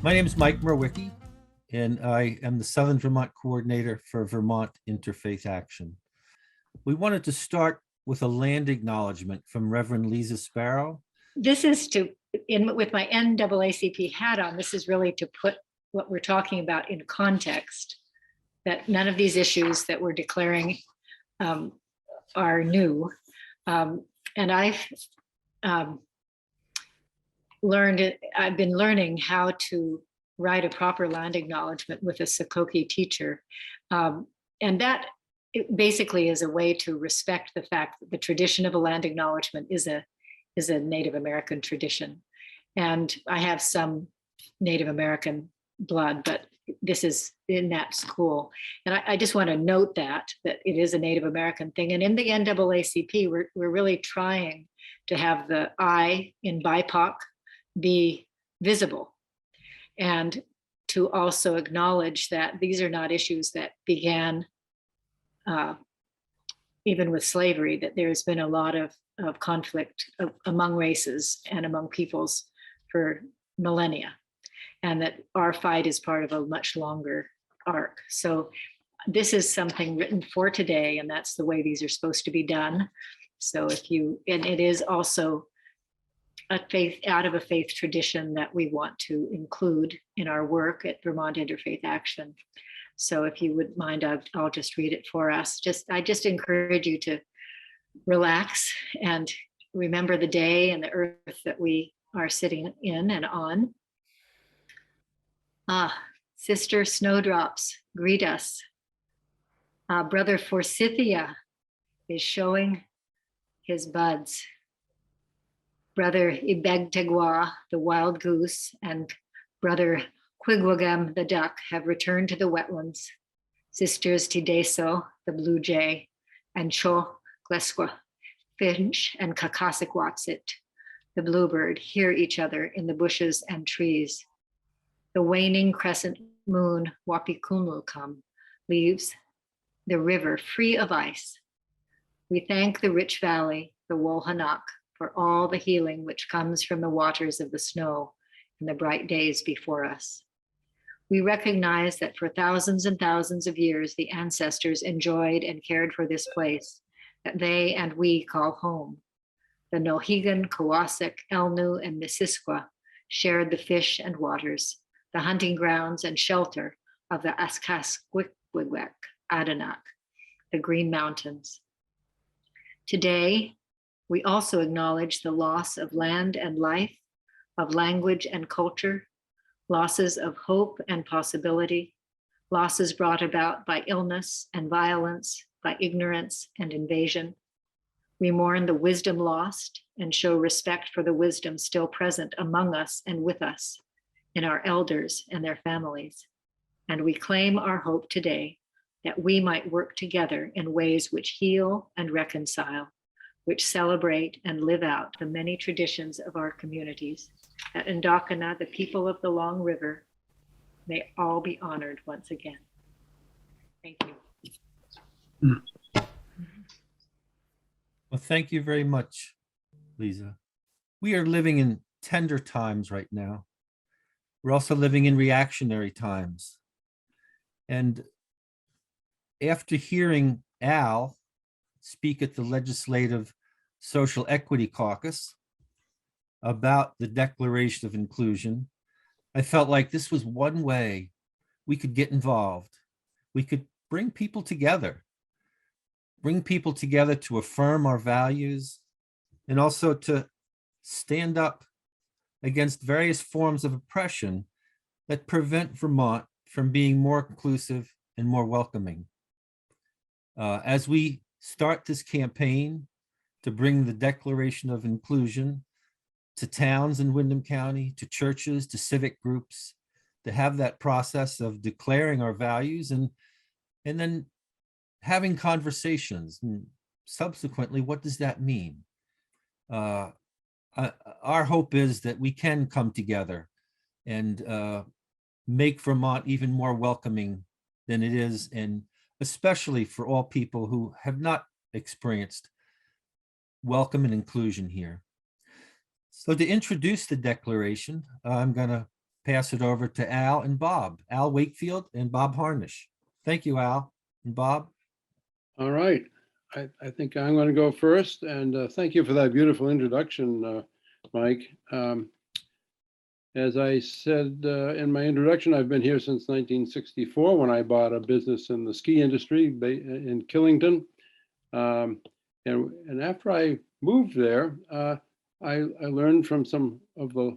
My name is Mike Merwicki, and I am the Southern Vermont Coordinator for Vermont Interfaith Action. We wanted to start with a land acknowledgement from Reverend Lisa Sparrow. This is with my NAACP hat on, this is really to put what we're talking about in context, that none of these issues that we're declaring are new. And I've been learning how to write a proper land acknowledgement with a Sakoki teacher. And that basically is a way to respect the fact that the tradition of a land acknowledgement is a Native American tradition. And I have some Native American blood, but this is in that school. And I just want to note that it is a Native American thing. And in the NAACP, we're really trying to have the I in BIPOC be visible, and to also acknowledge that these are not issues that began even with slavery, that there's been a lot of conflict among races and among peoples for millennia, and that our fight is part of a much longer arc. So this is something written for today, and that's the way these are supposed to be done. So and it is also out of a faith tradition that we want to include in our work at Vermont Interfaith Action. So if you would mind, I'll just read it for us. I just encourage you to relax and remember the day and the earth that we are sitting in and on. Sister Snowdrops, greet us. Brother Forsythia is showing his buds. Brother Ibegtegwa, the wild goose, and Brother Quigwagam, the duck, have returned to the wetlands. Sisters Tideso, the blue jay, and Cho Glesqua, finch, and Kakasikwatsit, the bluebird, hear each other in the bushes and trees. The waning crescent moon, Wapikunlukam, leaves the river free of ice. We thank the rich valley, the Wohanak, for all the healing which comes from the waters of the snow in the bright days before us. We recognize that for thousands and thousands of years, the ancestors enjoyed and cared for this place that they and we call home. The Nohegan, Kowasik, Elnu, and Missisquoi shared the fish and waters, the hunting grounds and shelter of the Askaskwikwigwek, Adenak, the Green Mountains. Today, we also acknowledge the loss of land and life, of language and culture, losses of hope and possibility, losses brought about by illness and violence, by ignorance and invasion. We mourn the wisdom lost and show respect for the wisdom still present among us and with us, in our elders and their families. And we claim our hope today that we might work together in ways which heal and reconcile, which celebrate and live out the many traditions of our communities. At Ndakana, the people of the Long River, may all be honored once again. Thank you. Well, thank you very much, Lisa. We are living in tender times right now. We're also living in reactionary times. And after hearing Al speak at the Legislative Social Equity Caucus about the Declaration of Inclusion, I felt like this was one way we could get involved. We could bring people together to affirm our values, and also to stand up against various forms of oppression that prevent Vermont from being more inclusive and more welcoming. As we start this campaign to bring the Declaration of Inclusion to towns in Windham County, to churches, to civic groups, to have that process of declaring our values and then having conversations. And subsequently, what does that mean? Our hope is that we can come together and make Vermont even more welcoming than it is, and especially for all people who have not experienced welcome and inclusion here. So to introduce the declaration, I'm going to pass it over to Al and Bob, Al Wakefield and Bob Harnish. Thank you, Al and Bob. All right. I think I'm going to go first, and thank you for that beautiful introduction, Mike. As I said in my introduction, I've been here since 1964 when I bought a business in the ski industry in Killington. And after I moved there, I learned from some of the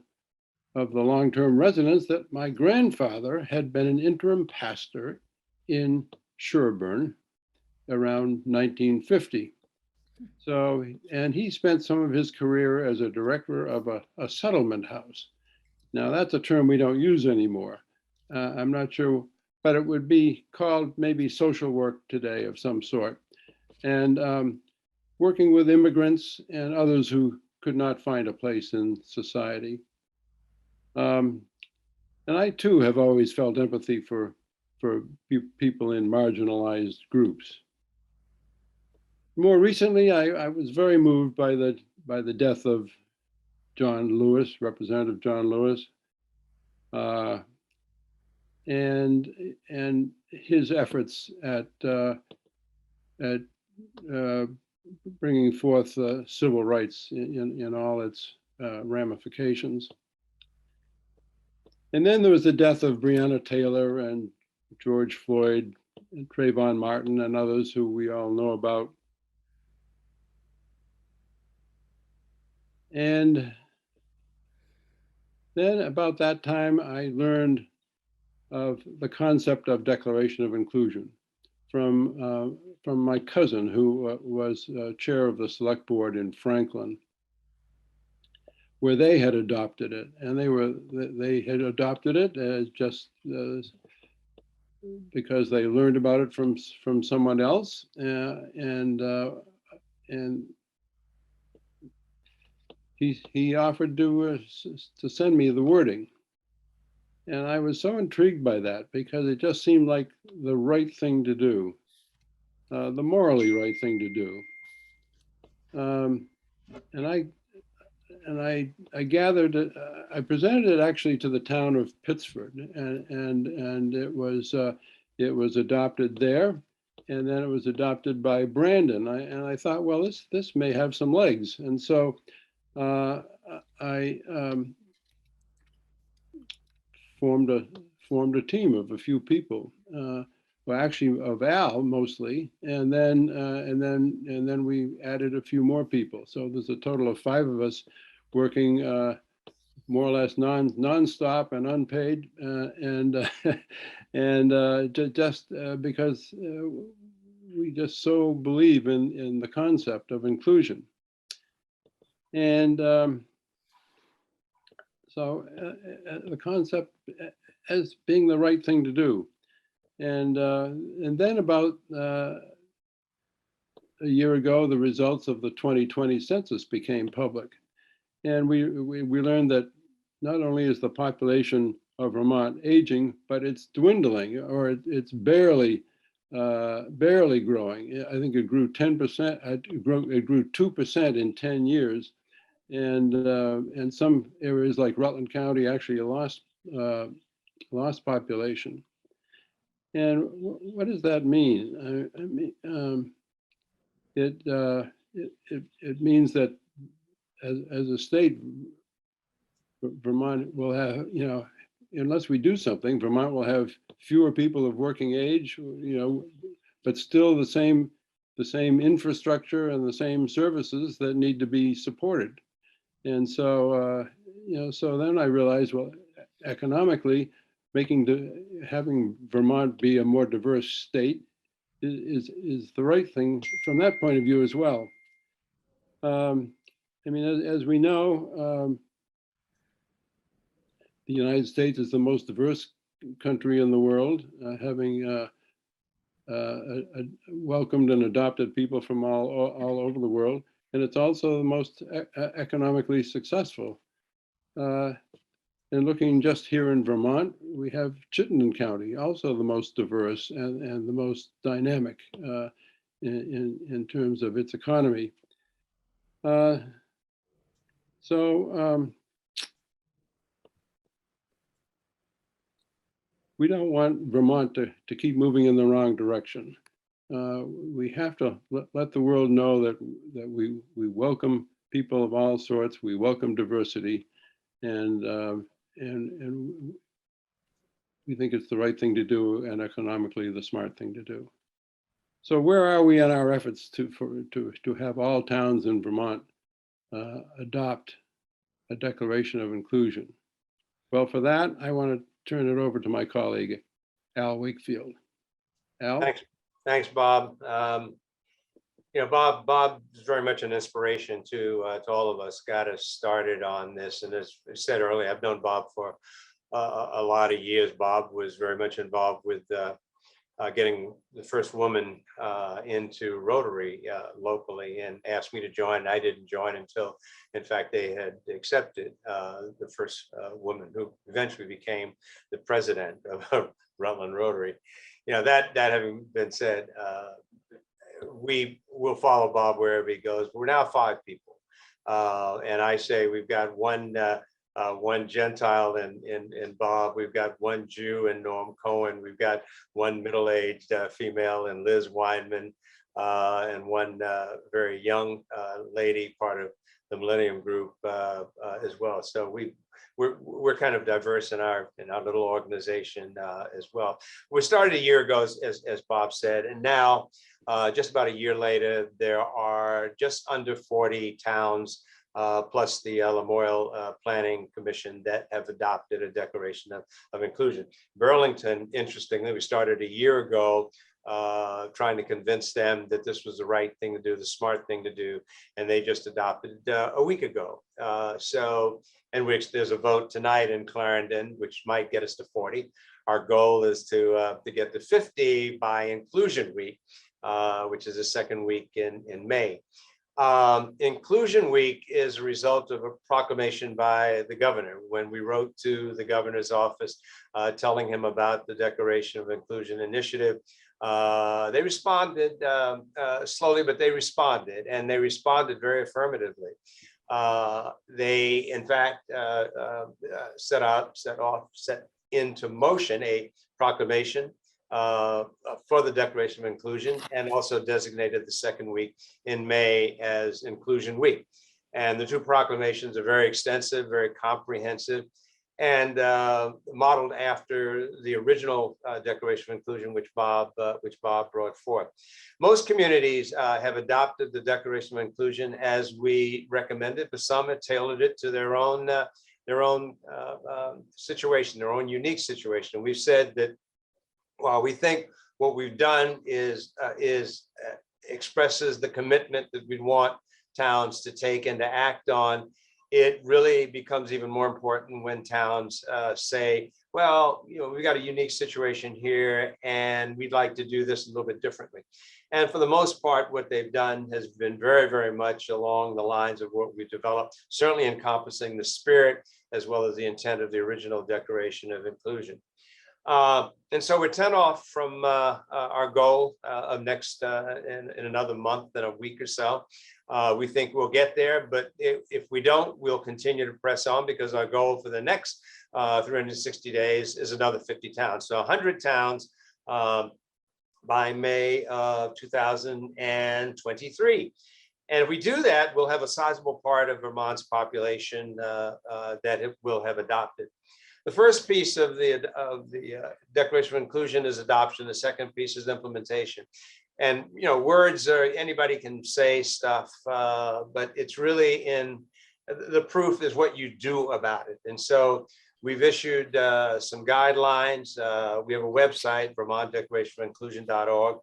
long-term residents that my grandfather had been an interim pastor in Sherburne around 1950. So, and he spent some of his career as a director of a settlement house. Now, that's a term we don't use anymore. I'm not sure, but it would be called maybe social work today of some sort. And working with immigrants and others who could not find a place in society. And I too have always felt empathy for people in marginalized groups. More recently, I was very moved by the death of John Lewis, Representative John Lewis, and his efforts at bringing forth civil rights in all its ramifications. And then there was the death of Breonna Taylor and George Floyd and Trayvon Martin and others who we all know about. And then about that time, I learned of the concept of declaration of inclusion from my cousin, who was chair of the select board in Franklin, where they had adopted it, and they had adopted it as just because they learned about it from someone else, and he offered to send me the wording. And I was so intrigued by that because it just seemed like the right thing to do, the morally right thing to do. And I gathered it, I presented it actually to the town of Pittsford, and it was adopted there, and then it was adopted by Brandon. And I thought, well, this may have some legs, and so I formed a team of a few people, well, actually of Al mostly, and then we added a few more people. So there's a total of 5 of us working more or less non-stop and unpaid, just because we just so believe in the concept of inclusion. And so the concept as being the right thing to do. And then about a year ago, the results of the 2020 census became public. And we learned that not only is the population of Vermont aging, but it's dwindling, or it's barely growing. I think it grew 10%. It grew 2% in 10 years. And some areas like Rutland County actually lost population. And what does that mean? I mean, it means that as a state, Vermont will have, unless we do something, Vermont will have fewer people of working age, but still the same infrastructure and the same services that need to be supported. And so, so then I realized, well, economically, having Vermont be a more diverse state is the right thing from that point of view as well. I mean, as we know, the United States is the most diverse country in the world, having welcomed and adopted people from all over the world, and it's also the most economically successful. And looking just here in Vermont, we have Chittenden County, also the most diverse and the most dynamic in terms of its economy. So we don't want Vermont to keep moving in the wrong direction. We have to let the world know that we welcome people of all sorts. We welcome diversity, and we think it's the right thing to do and economically the smart thing to do. So where are we in our efforts to have all towns in Vermont adopt a declaration of inclusion? Well, for that, I want to turn it over to my colleague, Al Wakefield. Al? Thanks, Bob. Bob is very much an inspiration to all of us. Got us started on this, and as I said earlier, I've known Bob for a lot of years. Bob was very much involved with getting the first woman into Rotary locally, and asked me to join. I didn't join until, in fact, they had accepted the first woman who eventually became the president of Rutland Rotary. That having been said, we will follow Bob wherever he goes. We're now 5 people, and I say we've got one Gentile in Bob. We've got one Jew in Norm Cohen. We've got one middle-aged female in Liz Weinman, and one very young lady, part of the Millennium Group as well. So we're kind of diverse in our little organization as well. We started a year ago, as Bob said, and now just about a year later, there are just under 40 towns, plus the Lamoille Planning Commission, that have adopted a declaration of inclusion. Burlington, interestingly, we started a year ago trying to convince them that this was the right thing to do, the smart thing to do, and they just adopted a week ago. In which there's a vote tonight in Clarendon, which might get us to 40. Our goal is to get to 50 by Inclusion Week, which is the second week in May. Inclusion Week is a result of a proclamation by the governor. When we wrote to the governor's office telling him about the Declaration of Inclusion Initiative, they responded slowly, but they responded, and they responded very affirmatively. They, in fact, set into motion a proclamation for the Declaration of Inclusion, and also designated the second week in May as Inclusion Week. And the 2 proclamations are very extensive, very comprehensive, and modeled after the original Declaration of Inclusion, which Bob brought forth. Most communities have adopted the Declaration of Inclusion as we recommended, but some have tailored it to their own situation, their own unique situation. We've said that while we think what we've done is expresses the commitment that we want towns to take and to act on, it really becomes even more important when towns say, well, we've got a unique situation here and we'd like to do this a little bit differently. And for the most part, what they've done has been very, very much along the lines of what we've developed, certainly encompassing the spirit as well as the intent of the original Declaration of Inclusion. And so we're 10 off from our goal of next in another month and a week or so. We think we'll get there, but if we don't, we'll continue to press on, because our goal for the next 360 days is another 50 towns. So 100 towns by May of 2023. And if we do that, we'll have a sizable part of Vermont's population that will have adopted. The first piece of the Declaration of Inclusion is adoption. The second piece is implementation. And words are, anybody can say stuff, but it's really the proof is what you do about it. And so we've issued some guidelines. We have a website, vermontdeclarationofinclusion.org,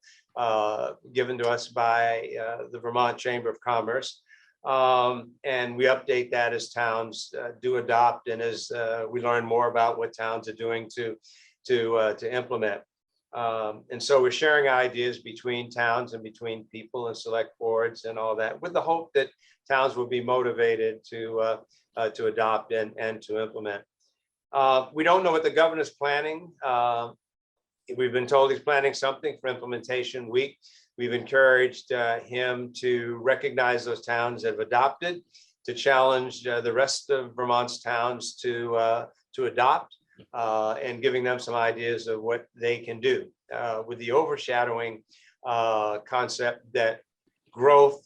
given to us by the Vermont Chamber of Commerce. And we update that as towns do adopt, and as we learn more about what towns are doing to implement. And so we're sharing ideas between towns and between people and select boards and all that, with the hope that towns will be motivated to adopt and to implement. We don't know what the governor's planning. We've been told he's planning something for Implementation Week. We've encouraged him to recognize those towns that have adopted, to challenge the rest of Vermont's towns to adopt. and giving them some ideas of what they can do, with the overshadowing concept that growth,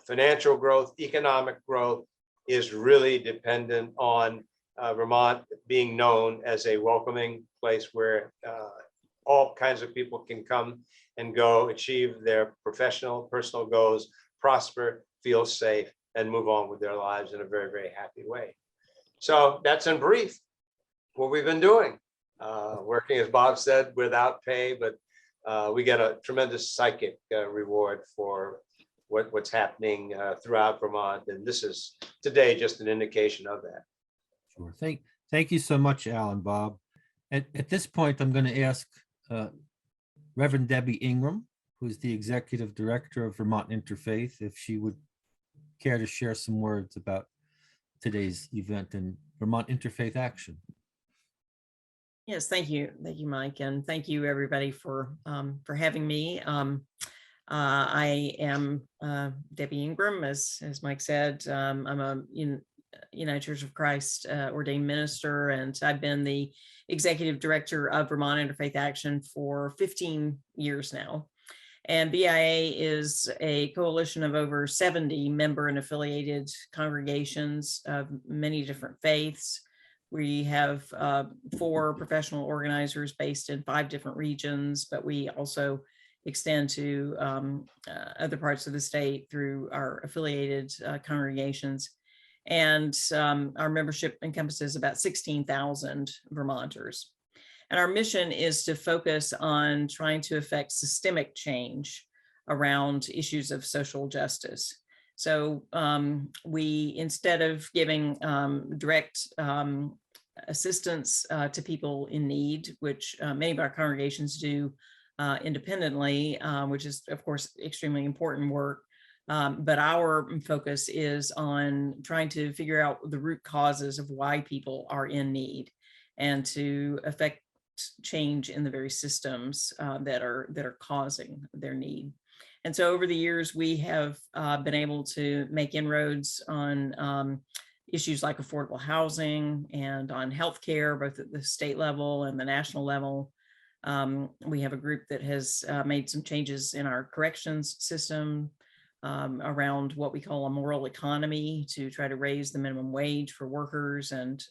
financial growth, economic growth is really dependent on Vermont being known as a welcoming place where all kinds of people can come and go, achieve their professional, personal goals, prosper, feel safe, and move on with their lives in a very, very happy way. So that's in brief what we've been doing. Working, as Bob said, without pay, but we get a tremendous psychic reward for what's happening throughout Vermont. And this is today just an indication of that. Sure. Thank you so much, Al and Bob. At this point, I'm going to ask Reverend Debbie Ingram, who's the Executive Director of Vermont Interfaith, if she would care to share some words about today's event and Vermont Interfaith Action. Yes, thank you, Mike, and thank you everybody for having me. I am Debbie Ingram, as Mike said. I'm a United Church of Christ ordained minister, and I've been the executive director of Vermont Interfaith Action for 15 years now. And VIA is a coalition of over 70 member and affiliated congregations of many different faiths. We have 4 professional organizers based in 5 different regions, but we also extend to other parts of the state through our affiliated congregations. And our membership encompasses about 16,000 Vermonters. And our mission is to focus on trying to affect systemic change around issues of social justice. So we, instead of giving direct assistance to people in need, which many of our congregations do independently, which is, of course, extremely important work. But our focus is on trying to figure out the root causes of why people are in need and to affect change in the very systems that are causing their need. And so over the years, we have been able to make inroads on issues like affordable housing and on healthcare, both at the state level and the national level. We have a group that has made some changes in our corrections system around what we call a moral economy to try to raise the minimum wage for workers and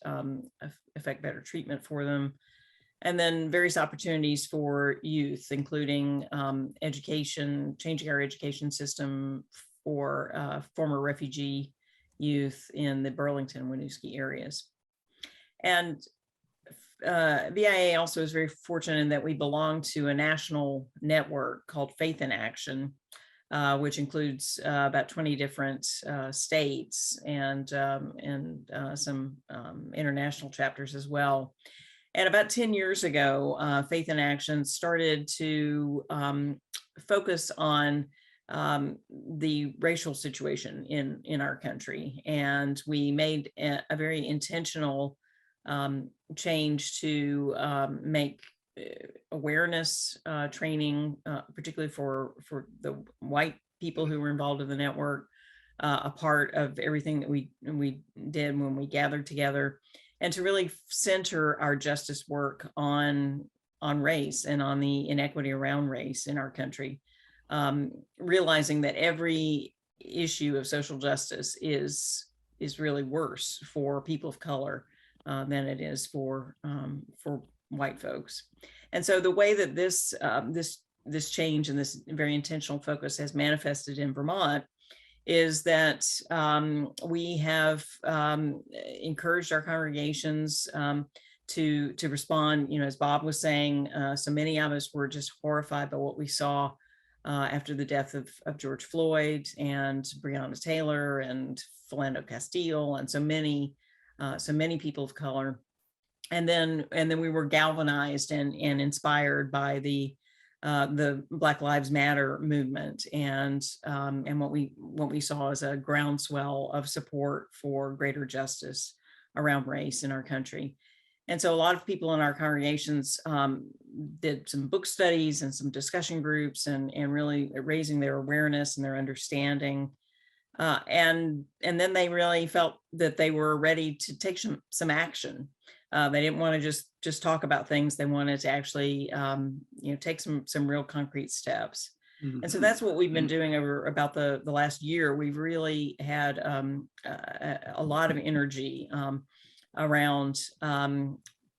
affect better treatment for them. And then various opportunities for youth, including education, changing our education system for former refugee youth in the Burlington, Winooski areas. And VIA also is very fortunate in that we belong to a national network called Faith in Action, which includes about 20 different states and some international chapters as well. And about 10 years ago, Faith in Action started to focus on the racial situation in our country. And we made a very intentional change to make awareness training, particularly for the white people who were involved in the network, a part of everything that we did when we gathered together, and to really center our justice work on race and on the inequity around race in our country, realizing that every issue of social justice is really worse for people of color than it is for white folks. And so the way that this change and this very intentional focus has manifested in Vermont is that we have encouraged our congregations to respond. As Bob was saying, so many of us were just horrified by what we saw after the death of George Floyd and Breonna Taylor and Philando Castile and so many people of color. And then we were galvanized and inspired by the Black Lives Matter movement and what we saw as a groundswell of support for greater justice around race in our country. And so a lot of people in our congregations did some book studies and some discussion groups and really raising their awareness and their understanding. And then they really felt that they were ready to take some action. They didn't want to just talk about things. They wanted to actually, take some real concrete steps. And so that's what we've been doing over about the last year. We've really had a lot of energy around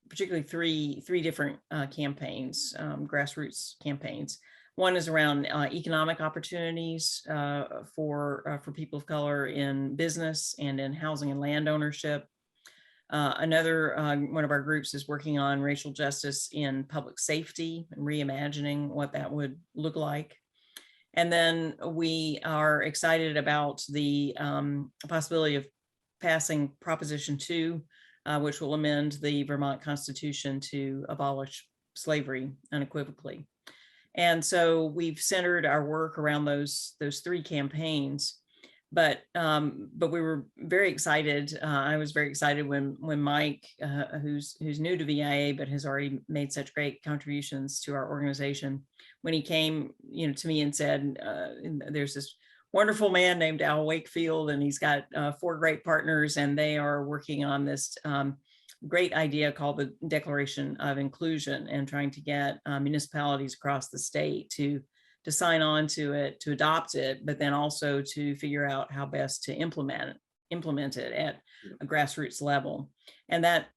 particularly three different campaigns, grassroots campaigns. One is around economic opportunities for people of color in business and in housing and land ownership. Another one of our groups is working on racial justice in public safety and reimagining what that would look like. And then we are excited about the possibility of passing Proposition 2, which will amend the Vermont Constitution to abolish slavery unequivocally. And so we've centered our work around those three campaigns. But we were very excited. I was very excited when Mike, who's new to VIA, but has already made such great contributions to our organization, when he came, to me and said, "There's this wonderful man named Al Wakefield, and he's got 4 great partners, and they are working on this great idea called the Declaration of Inclusion, and trying to get municipalities across the state to sign on to it, to adopt it, but then also to figure out how best to implement it at a grassroots level." And that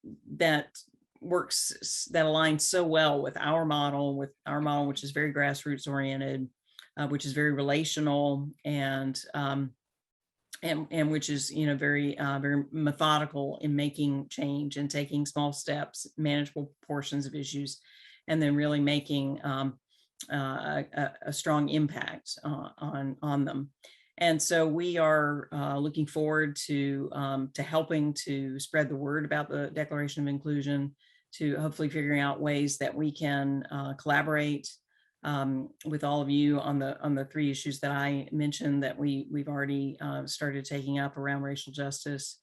works, that aligns so well with our model, which is very grassroots oriented, which is very relational, and which is very methodical in making change and taking small steps, manageable portions of issues, and then really making a strong impact on them. And so we are looking forward to helping to spread the word about the Declaration of Inclusion, to hopefully figuring out ways that we can collaborate with all of you on the 3 issues that I mentioned that we've already started taking up around racial justice.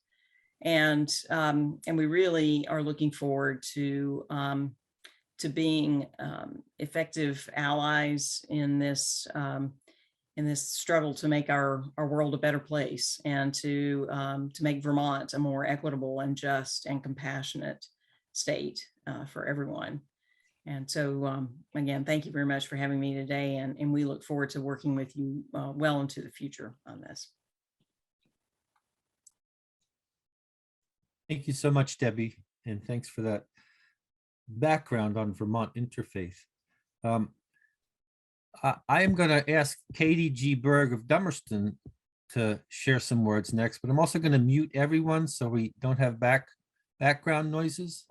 And we really are looking forward to being effective allies in this struggle to make our world a better place, and to make Vermont a more equitable and just and compassionate state for everyone. And so again, thank you very much for having me today, and we look forward to working with you well into the future on this. Thank you so much, Debbie, and thanks for that background on Vermont Interfaith. I am going to ask Katie G. Berg of Dummerston to share some words next, but I'm also going to mute everyone so we don't have background noises.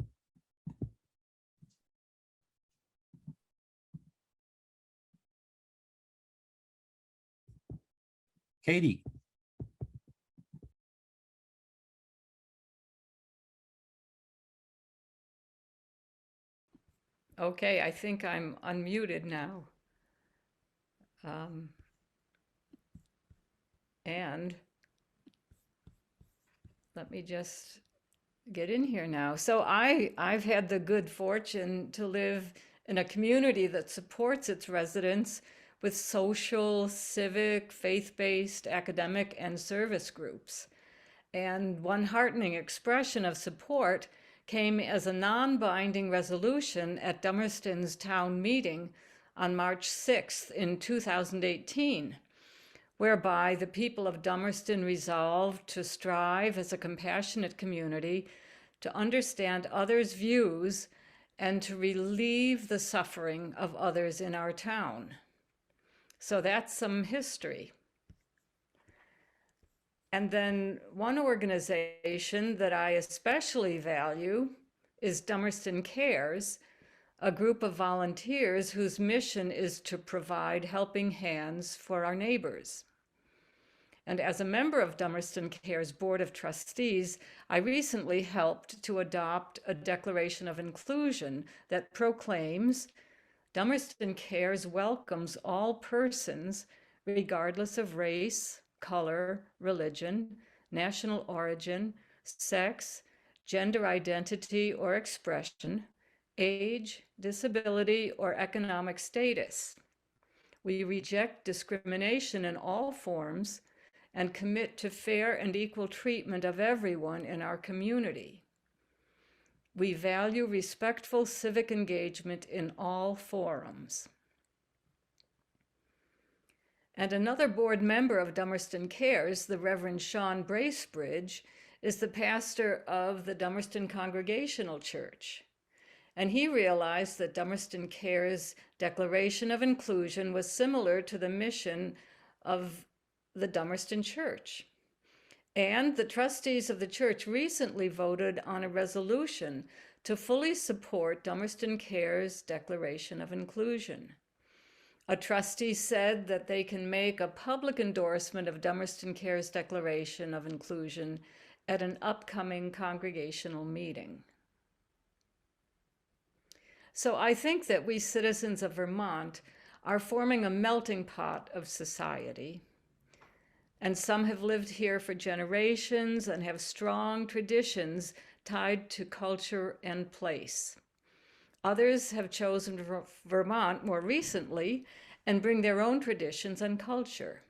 Katie. Okay, I think I'm unmuted now. And let me just get in here now. So I've had the good fortune to live in a community that supports its residents with social, civic, faith-based, academic, and service groups. And one heartening expression of support came as a non-binding resolution at Dummerston's town meeting on March 6th in 2018, whereby the people of Dummerston resolved to strive as a compassionate community, to understand others' views, and to relieve the suffering of others in our town. So that's some history. And then one organization that I especially value is Dummerston Cares, a group of volunteers whose mission is to provide helping hands for our neighbors. And as a member of Dummerston Cares Board of Trustees, I recently helped to adopt a declaration of inclusion that proclaims, Dummerston Cares welcomes all persons, regardless of race, color, religion, national origin, sex, gender identity or expression, age, disability, or economic status. We reject discrimination in all forms and commit to fair and equal treatment of everyone in our community. We value respectful civic engagement in all forums. And another board member of Dummerston Cares, the Reverend Sean Bracebridge, is the pastor of the Dummerston Congregational Church. And he realized that Dummerston Cares' declaration of inclusion was similar to the mission of the Dummerston Church. And the trustees of the church recently voted on a resolution to fully support Dummerston Cares' declaration of inclusion. A trustee said that they can make a public endorsement of Dummerston Cares' declaration of inclusion at an upcoming congregational meeting. So I think that we citizens of Vermont are forming a melting pot of society. And some have lived here for generations and have strong traditions tied to culture and place. Others have chosen Vermont more recently and bring their own traditions and culture.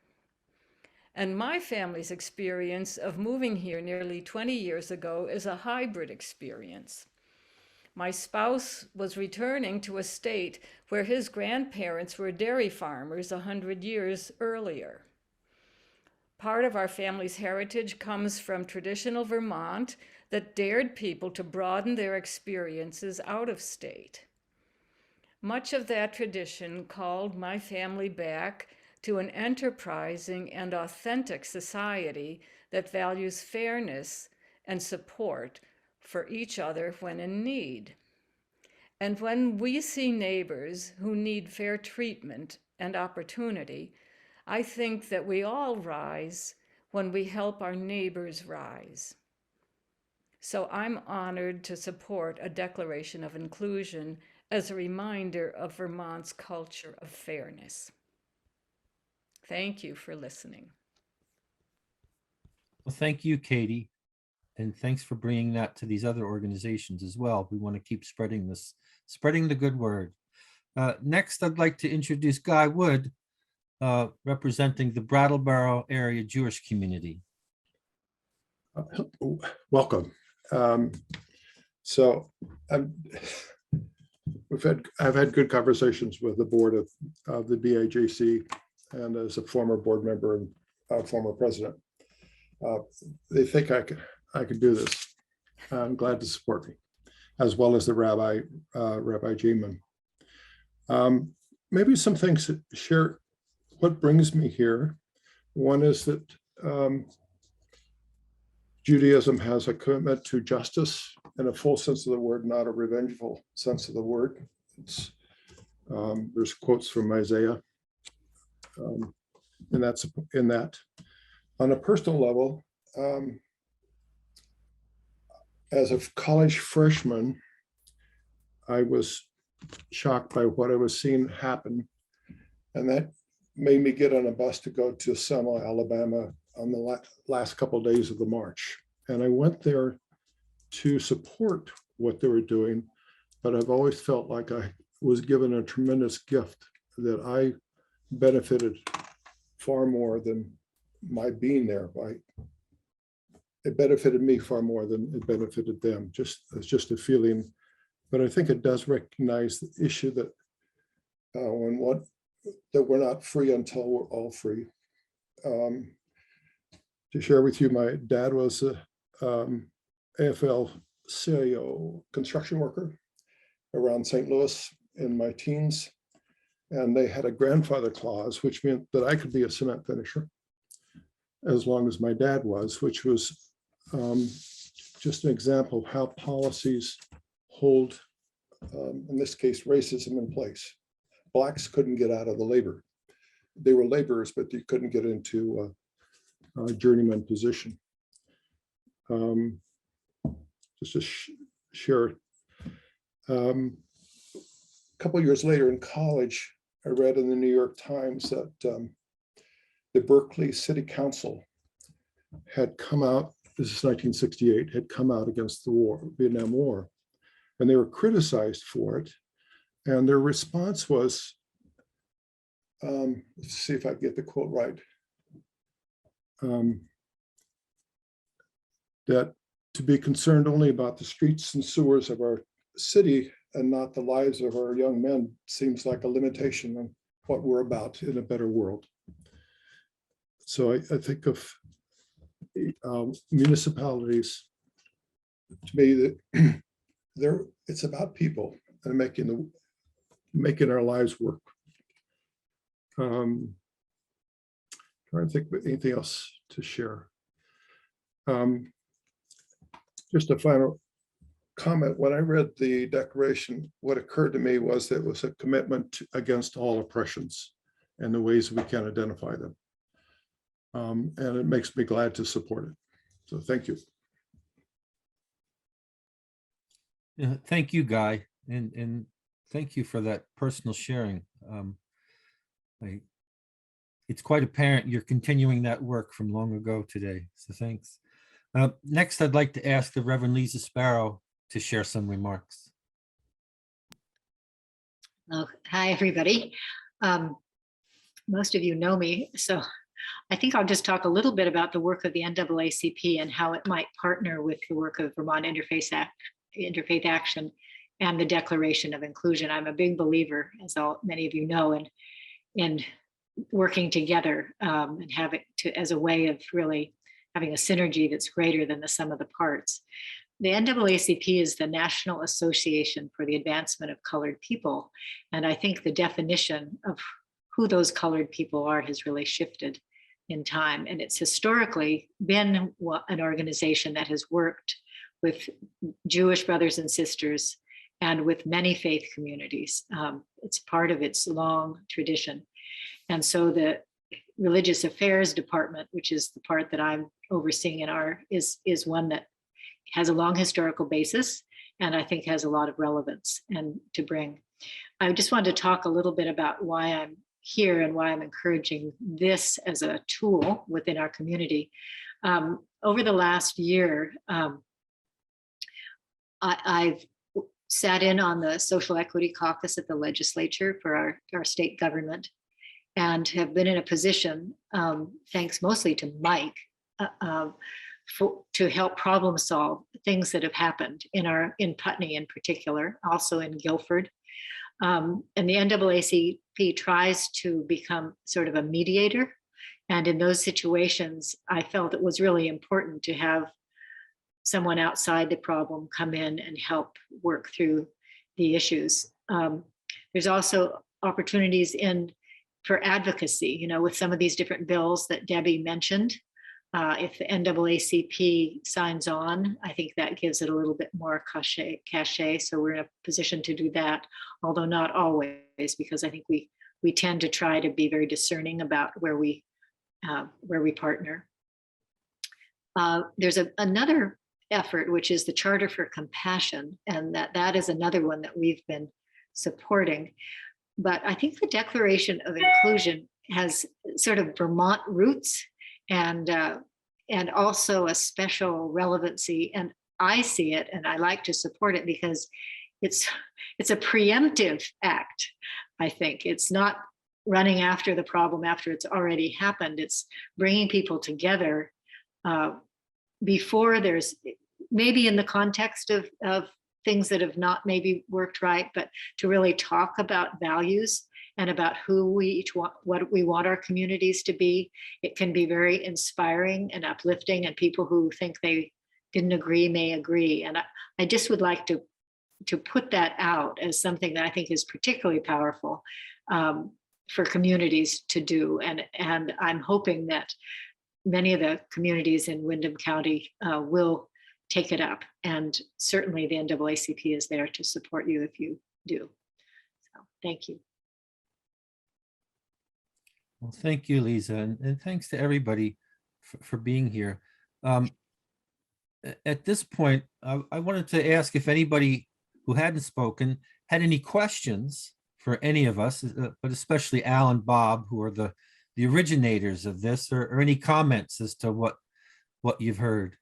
And my family's experience of moving here nearly 20 years ago is a hybrid experience. My spouse was returning to a state where his grandparents were dairy farmers 100 years earlier. Part of our family's heritage comes from traditional Vermont that dared people to broaden their experiences out of state. Much of that tradition called my family back to an enterprising and authentic society that values fairness and support for each other when in need. And when we see neighbors who need fair treatment and opportunity, I think that we all rise when we help our neighbors rise. So I'm honored to support a declaration of inclusion as a reminder of Vermont's culture of fairness. Thank you for listening. Well, thank you, Katie. And thanks for bringing that to these other organizations as well. We want to keep spreading this, spreading the good word. Next, I'd like to introduce Guy Wood, representing the Brattleboro area Jewish community. Welcome. I've had good conversations with the board of the BAJC, and as a former board member and former president, they think I could do this. I'm glad to support me, as well as the Rabbi Jeman. Maybe some things to share. What brings me here? One is that Judaism has a commitment to justice in a full sense of the word, not a revengeful sense of the word. There's quotes from Isaiah, and that's in that. On a personal level, as a college freshman, I was shocked by what I was seeing happen, and that made me get on a bus to go to Selma, Alabama on the last couple of days of the march. And I went there to support what they were doing, but I've always felt like I was given a tremendous gift that I benefited far more than my being there. It benefited me far more than it benefited them. It's just a feeling, but I think it does recognize the issue that that we're not free until we're all free. To share with you, my dad was a AFL-CIO construction worker around St. Louis in my teens, and they had a grandfather clause, which meant that I could be a cement finisher as long as my dad was, which was just an example of how policies hold, in this case, racism in place. Blacks couldn't get out of the labor. They were laborers, but they couldn't get into a journeyman position. Just to share, a couple of years later in college, I read in the New York Times that the Berkeley City Council had come out, this is 1968, had come out against the war, Vietnam War, and they were criticized for it. And their response was, let's see if I get the quote right, that to be concerned only about the streets and sewers of our city and not the lives of our young men seems like a limitation on what we're about in a better world. So I think of municipalities, to me, that it's about people and making our lives work. Trying to think of anything else to share. Just a final comment. When I read the Declaration, what occurred to me was that it was a commitment against all oppressions and the ways we can identify them. And it makes me glad to support it. So thank you. Yeah, thank you, Guy, and thank you for that personal sharing. It's quite apparent you're continuing that work from long ago today, so thanks. Next, I'd like to ask the Reverend Lisa Sparrow to share some remarks. Oh, hi, everybody. Most of you know me, so I think I'll just talk a little bit about the work of the NAACP and how it might partner with the work of Vermont Interfaith Action and the Declaration of Inclusion. I'm a big believer, as many of you know, in working together and have it as a way of really having a synergy that's greater than the sum of the parts. The NAACP is the National Association for the Advancement of Colored People. And I think the definition of who those colored people are has really shifted in time. And it's historically been an organization that has worked with Jewish brothers and sisters and with many faith communities. It's part of its long tradition. And so the Religious Affairs Department, which is the part that I'm overseeing is one that has a long historical basis and I think has a lot of relevance and to bring. I just wanted to talk a little bit about why I'm here and why I'm encouraging this as a tool within our community. Over the last year, I've sat in on the Social Equity Caucus at the legislature for our state government and have been in a position, thanks mostly to Mike, to help problem solve things that have happened in Putney in particular, also in Guilford. And the NAACP tries to become sort of a mediator. And in those situations, I felt it was really important to have someone outside the problem come in and help work through the issues. There's also opportunities for advocacy, with some of these different bills that Debbie mentioned. If the NAACP signs on, I think that gives it a little bit more cachet. So we're in a position to do that, although not always, because I think we tend to try to be very discerning about where we partner. There's another effort, which is the Charter for Compassion, and that is another one that we've been supporting. But I think the Declaration of Inclusion has sort of Vermont roots and also a special relevancy. And I see it, and I like to support it because it's a preemptive act. I think it's not running after the problem after it's already happened. It's bringing people together before there's maybe in the context of things that have not maybe worked right, but to really talk about values and about who we each want, what we want our communities to be. It can be very inspiring and uplifting, and people who think they didn't agree may agree. And I just would like to put that out as something that I think is particularly powerful for communities to do. And I'm hoping that many of the communities in Windham County will take it up. And certainly the NAACP is there to support you if you do. So thank you. Well, thank you, Lisa, and thanks to everybody for being here. At this point, I wanted to ask if anybody who hadn't spoken had any questions for any of us, but especially Al and Bob, who are the originators of this, or any comments as to what you've heard.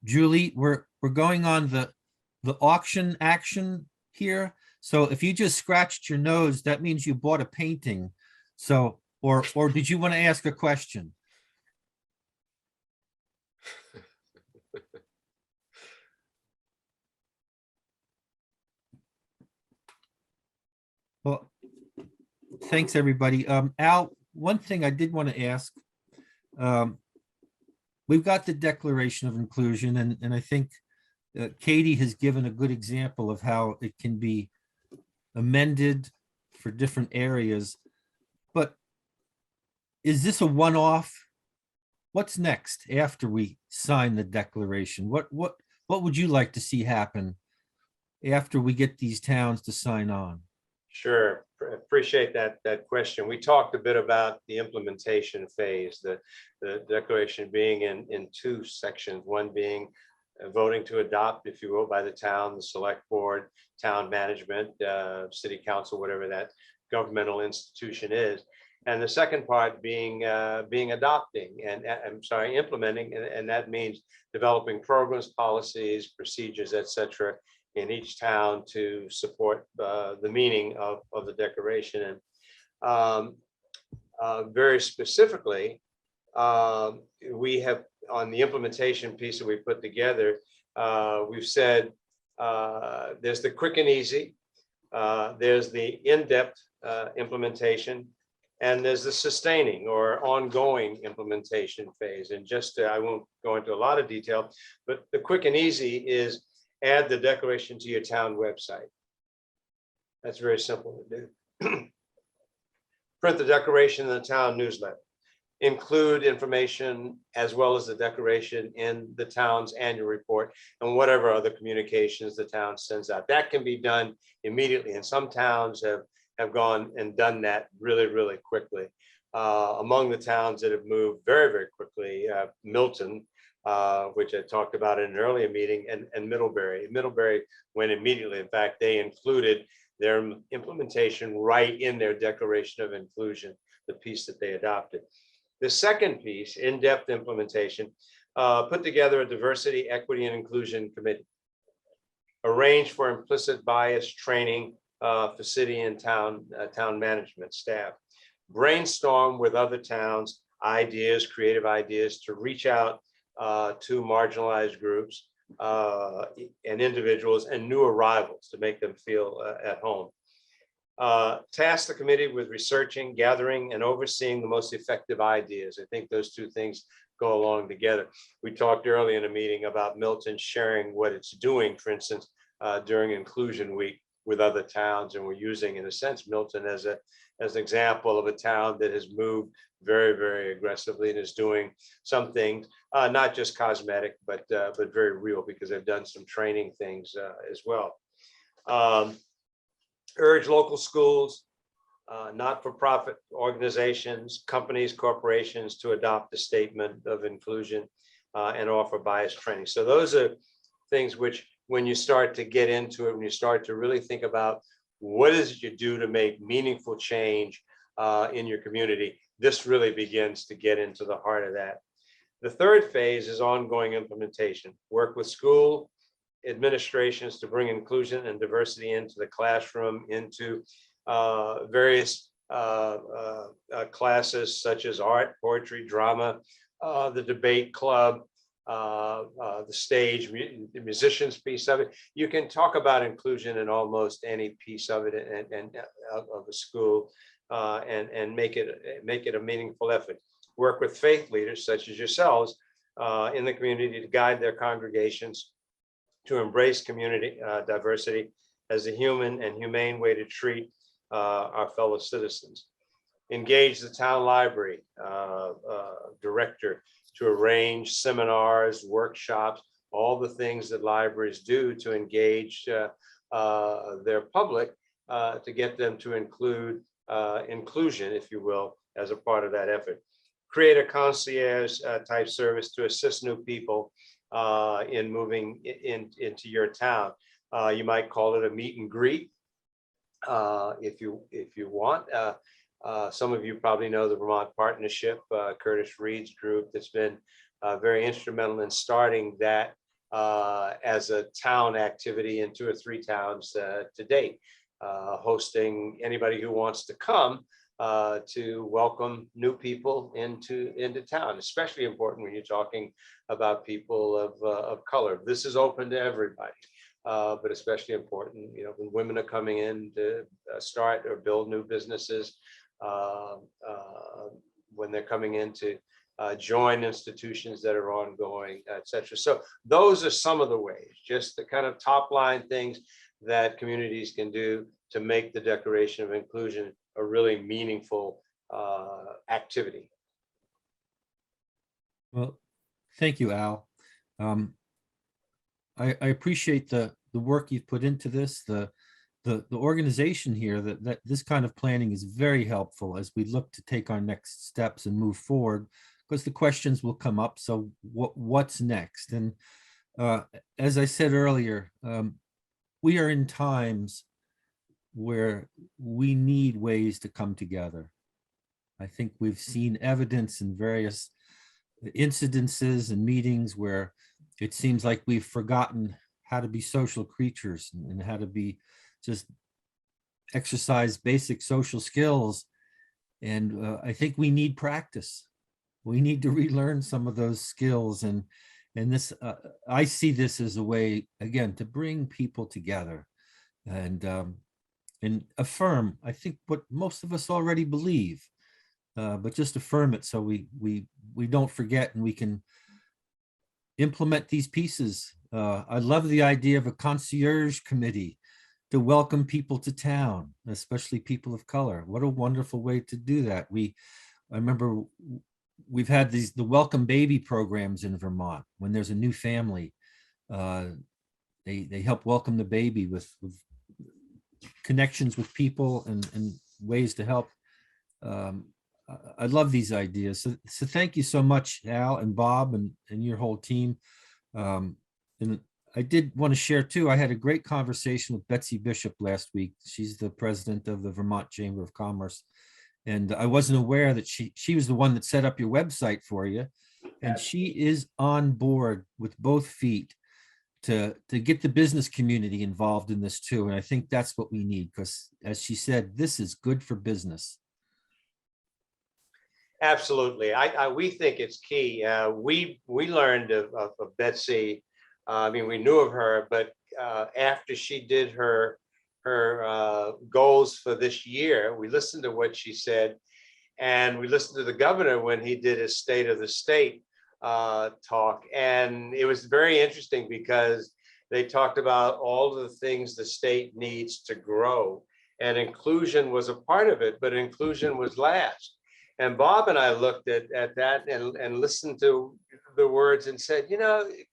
Julie, we're going on the auction action here. So if you just scratched your nose, that means you bought a painting. So, or did you want to ask a question? Well, thanks, everybody. Al, one thing I did want to ask, we've got the Declaration of Inclusion, and I think Katie has given a good example of how it can be amended for different areas. But is this a one-off? What's next after we sign the declaration? What would you like to see happen after we get these towns to sign on? Sure, appreciate that question. We talked a bit about the implementation phase, the declaration being in two sections, one being voting to adopt, if you will, by the town, the select board, town management, city council, whatever that governmental institution is. And the second part being adopting and I'm sorry, implementing, and that means developing programs, policies, procedures, etc., in each town to support the meaning of the declaration. And very specifically, we have, on the implementation piece that we put together, we've said there's the quick and easy, there's the in-depth implementation, and there's the sustaining or ongoing implementation phase. And just I won't go into a lot of detail, but the quick and easy is add the declaration to your town website. That's very simple to do. Print the declaration in the town newsletter. Include information as well as the declaration in the town's annual report and whatever other communications the town sends out. That can be done immediately, and some towns have gone and done that really quickly. Among the towns that have moved very quickly, Milton, which I talked about in an earlier meeting, and Middlebury. Middlebury went immediately. In fact, they included their implementation right in their Declaration of Inclusion, the piece that they adopted. The second piece, in-depth implementation, put together a diversity, equity, and inclusion committee. Arrange for implicit bias training for city and town management staff. Brainstorm with other towns, ideas, creative ideas to reach out to marginalized groups and individuals and new arrivals to make them feel at home. Task the committee with researching, gathering, and overseeing the most effective ideas. I think those two things go along together. We talked earlier in a meeting about Milton sharing what it's doing, for instance, during Inclusion Week with other towns, and we're using, in a sense, Milton as an example of a town that has moved very aggressively and is doing some things, not just cosmetic, but very real, because they've done some training things as well. Urge local schools, not-for-profit organizations, companies, corporations to adopt the statement of inclusion and offer bias training. So those are things which, when you start to get into it, when you start to really think about what is it you do to make meaningful change in your community, this really begins to get into the heart of that. The third phase is ongoing implementation. Work with school administrations to bring inclusion and diversity into the classroom, into various classes such as art, poetry, drama, the debate club, the stage, the musicians piece of it. You can talk about inclusion in almost any piece of it and of the school, and make it a meaningful effort. Work with faith leaders such as yourselves in the community to guide their congregations to embrace community diversity as a human and humane way to treat our fellow citizens. Engage the town library director to arrange seminars, workshops, all the things that libraries do to engage their public, to get them to include inclusion, if you will, as a part of that effort. Create a concierge type service to assist new people in moving into your town. You might call it a meet and greet if you want. Some of you probably know the Vermont Partnership, Curtis Reed's group, that's been very instrumental in starting that as a town activity in 2 or 3 towns to date. hosting anybody who wants to come to welcome new people into town. Especially important when you're talking about people of color. This is open to everybody, but especially important, when women are coming in to start or build new businesses, when they're coming in to join institutions that are ongoing, et cetera. So those are some of the ways, just the kind of top line things that communities can do to make the Declaration of Inclusion a really meaningful activity. Well, thank you, Al. I appreciate the work you've put into this, the organization here, that this kind of planning is very helpful as we look to take our next steps and move forward, because the questions will come up. So what's next? And as I said earlier, we are in times where we need ways to come together. I think we've seen evidence in various incidences and meetings where it seems like we've forgotten how to be social creatures and how to be just exercise basic social skills. And I think we need practice. We need to relearn some of those skills. And this, I see this as a way, again, to bring people together and affirm, I think, what most of us already believe, but just affirm it so we don't forget and we can implement these pieces. I love the idea of a concierge committee to welcome people to town, especially people of color. What a wonderful way to do that. I remember we've had the welcome baby programs in Vermont. When there's a new family, they help welcome the baby with connections with people and ways to help. I love these ideas. So thank you so much, Al and Bob and your whole team. And I did want to share too, I had a great conversation with Betsy Bishop last week. She's the president of the Vermont Chamber of Commerce. And I wasn't aware that she was the one that set up your website for you. And she is on board with both feet to get the business community involved in this too. And I think that's what we need, because as she said, this is good for business. Absolutely. We think it's key. We learned of Betsy. I mean, we knew of her, but after she did her goals for this year, we listened to what she said, and we listened to the governor when he did his State of the State talk. And it was very interesting because they talked about all of the things the state needs to grow, and inclusion was a part of it, but inclusion was last. And Bob and I looked at that and listened to the words and said,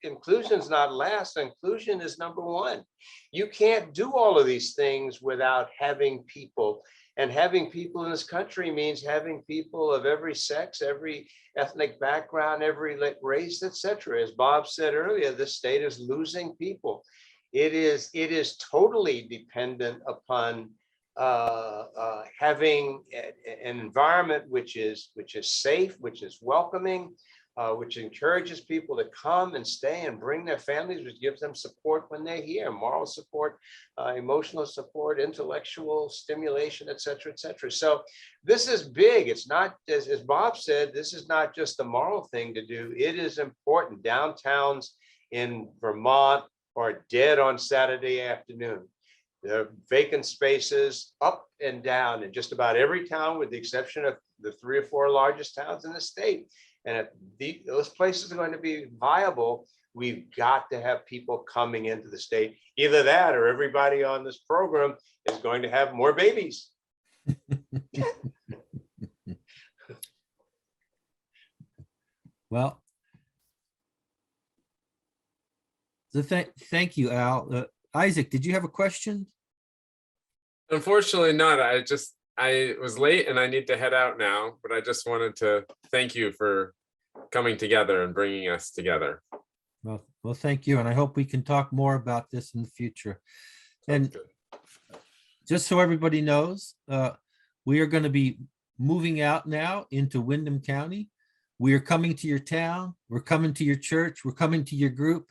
inclusion is not last, inclusion is number one. You can't do all of these things without having people. And having people in this country means having people of every sex, every ethnic background, every race, etc. As Bob said earlier, the state is losing people. It is totally dependent upon having an environment which is safe, which is welcoming, which encourages people to come and stay and bring their families, which gives them support when they're here, moral support, emotional support, intellectual stimulation, et cetera, et cetera. So this is big. It's not, as Bob said, this is not just a moral thing to do. It is important. Downtowns in Vermont are dead on Saturday afternoon. There are vacant spaces up and down in just about every town, with the exception of the 3 or 4 largest towns in the state. And if those places are going to be viable, we've got to have people coming into the state. Either that or everybody on this program is going to have more babies. Well, so thank you, Al. Isaac, did you have a question? Unfortunately not. I was late and I need to head out now, but I just wanted to thank you for coming together and bringing us together. Well, thank you. And I hope we can talk more about this in the future. And just so everybody knows, we are going to be moving out now into Windham County. We are coming to your town. We're coming to your church. We're coming to your group.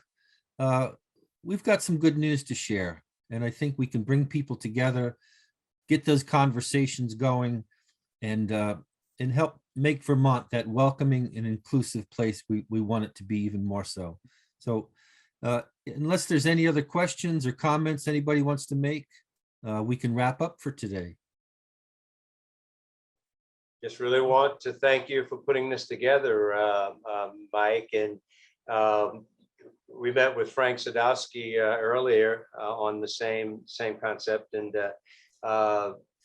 We've got some good news to share. And I think we can bring people together, get those conversations going, and help make Vermont that welcoming and inclusive place we want it to be even more so. So unless there's any other questions or comments anybody wants to make, we can wrap up for today. Just really want to thank you for putting this together, Mike. And we met with Frank Sadowski earlier on the same concept. And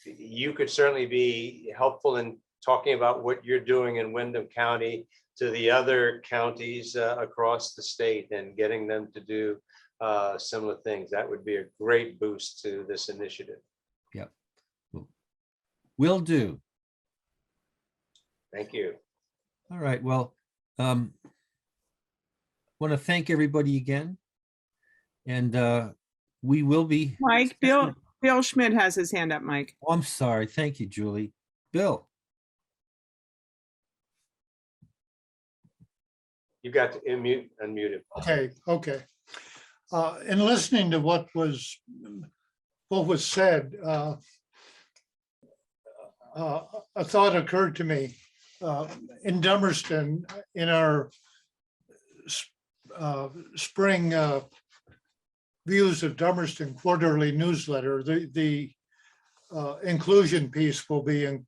you could certainly be helpful in talking about what you're doing in Windham County to the other counties across the state and getting them to do similar things. That would be a great boost to this initiative. Yep. Will do. Thank you. All right. Well, want to thank everybody again. And we will be. Mike, Bill Schmidt has his hand up, Mike. Oh, I'm sorry. Thank you, Julie. Bill. You got to unmute him. Okay. In listening to what was said, a thought occurred to me. In Dummerston, in our spring Views of Dummerston quarterly newsletter, the inclusion piece will be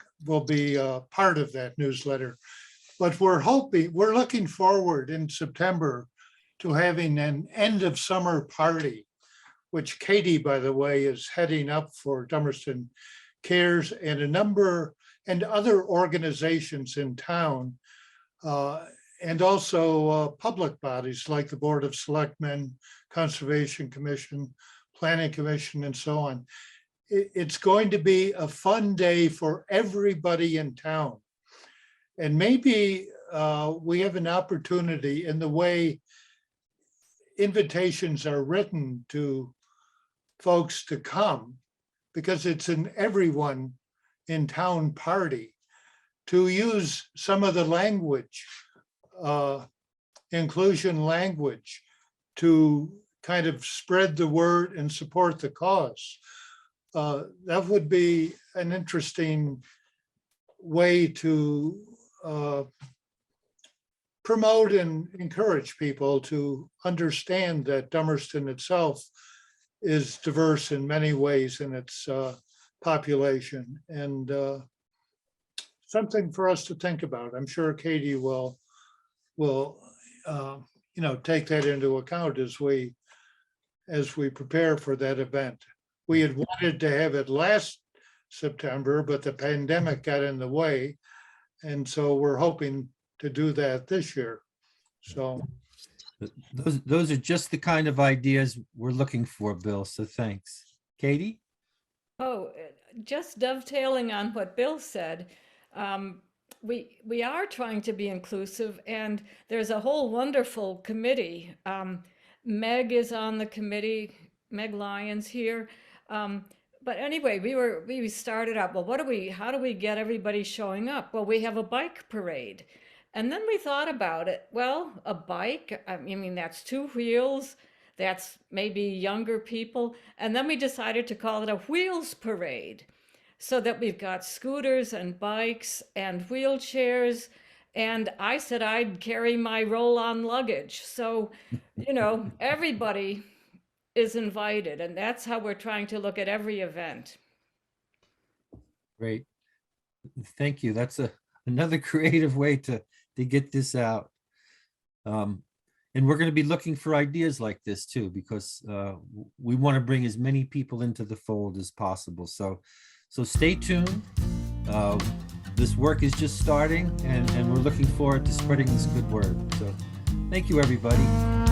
part of that newsletter. But we're looking forward in September to having an end of summer party, which Katie, by the way, is heading up for Dummerston Cares and a number and other organizations in town, and also public bodies like the Board of Selectmen, Conservation Commission, Planning Commission, and so on. It's going to be a fun day for everybody in town. And maybe we have an opportunity in the way invitations are written to folks to come, because it's an everyone in town party, to use some of the language, inclusion language, to kind of spread the word and support the cause. That would be an interesting way to promote and encourage people to understand that Dummerston itself is diverse in many ways in its population, and something for us to think about. I'm sure Katie will take that into account as we prepare for that event. We had wanted to have it last September, but the pandemic got in the way, and so we're hoping to do that this year. So those are just the kind of ideas we're looking for, Bill. So thanks. Katie? Oh, just dovetailing on what Bill said, we are trying to be inclusive, and there's a whole wonderful committee. Meg is on the committee, Meg Lyons here. But anyway, we started out, well, how do we get everybody showing up? Well, we have a bike parade. And then we thought about it. Well, a bike, I mean, that's two wheels. That's maybe younger people. And then we decided to call it a wheels parade, so that we've got scooters and bikes and wheelchairs. And I said I'd carry my roll-on luggage. So, everybody is invited. And that's how we're trying to look at every event. Great. Thank you. That's another creative way to get this out. And we're going to be looking for ideas like this too, because we want to bring as many people into the fold as possible. So stay tuned. This work is just starting, and we're looking forward to spreading this good word. So thank you, everybody.